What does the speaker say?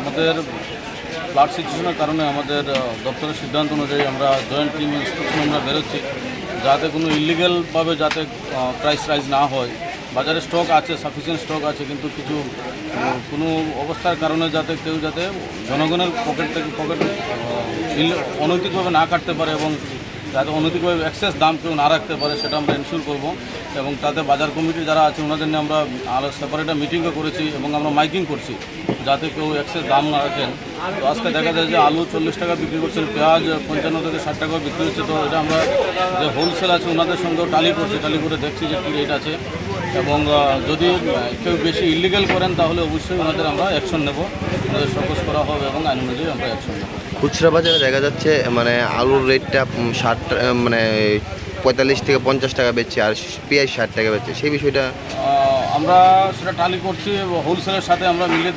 আমাদের ফ্লাড সিচুয়েশনের কারণে আমাদের দপ্তরের সিদ্ধান্ত অনুযায়ী আমরা জয়েন্ট টিম ইন্সপেকশন আমরা বেরোচ্ছি, যাতে কোনো ইলিগ্যালভাবে যাতে প্রাইস রাইজ না হয়। বাজারে স্টক আছে, সাফিসিয়েন্ট স্টক আছে, কিন্তু কিছু কোনো অবস্থার কারণে যাতে কেউ যাতে জনগণের পকেট থেকে অনৈতিকভাবে না কাটতে পারে এবং যাতে অনৈতিকভাবে এক্সেস দাম কেউ না রাখতে পারে, সেটা আমরা এনশিওর করব। এবং তাতে বাজার কমিটি যারা আছে ওনাদের নিয়ে আমরা সেপারেট মিটিংও করেছি এবং আমরা মাইকিং করছি যাতে কেউ এক্সেস দাম না রাখেন। তো আজকে দেখা যায় যে আলু 40 টাকা বিক্রি করছেন, পেঁয়াজ 55 থেকে 60 টাকা বিক্রি হচ্ছে। তো এটা আমরা যে হোলসেল আছে ওনাদের সঙ্গেও টালি করছি, টালি করে দেখছি যে কী রেট আছে, এবং যদি কেউ বেশি ইলিগাল করেন তাহলে অবশ্যই ওনাদের আমরা অ্যাকশন নেব, ওনাদের শোকজ করা হবে এবং আইন অনুযায়ী আমরা অ্যাকশন নেব। খুচরা বাজারে দেখা যাচ্ছে মানে আলুর রেটটা 45 থেকে 50 টাকা বেচছে, আর পেঁয়াজ 60 টাকা বেচছে, সেই বিষয়টা আমরা সেটা টালি করছি, হোলসেলের সাথে আমরা মিলিয়ে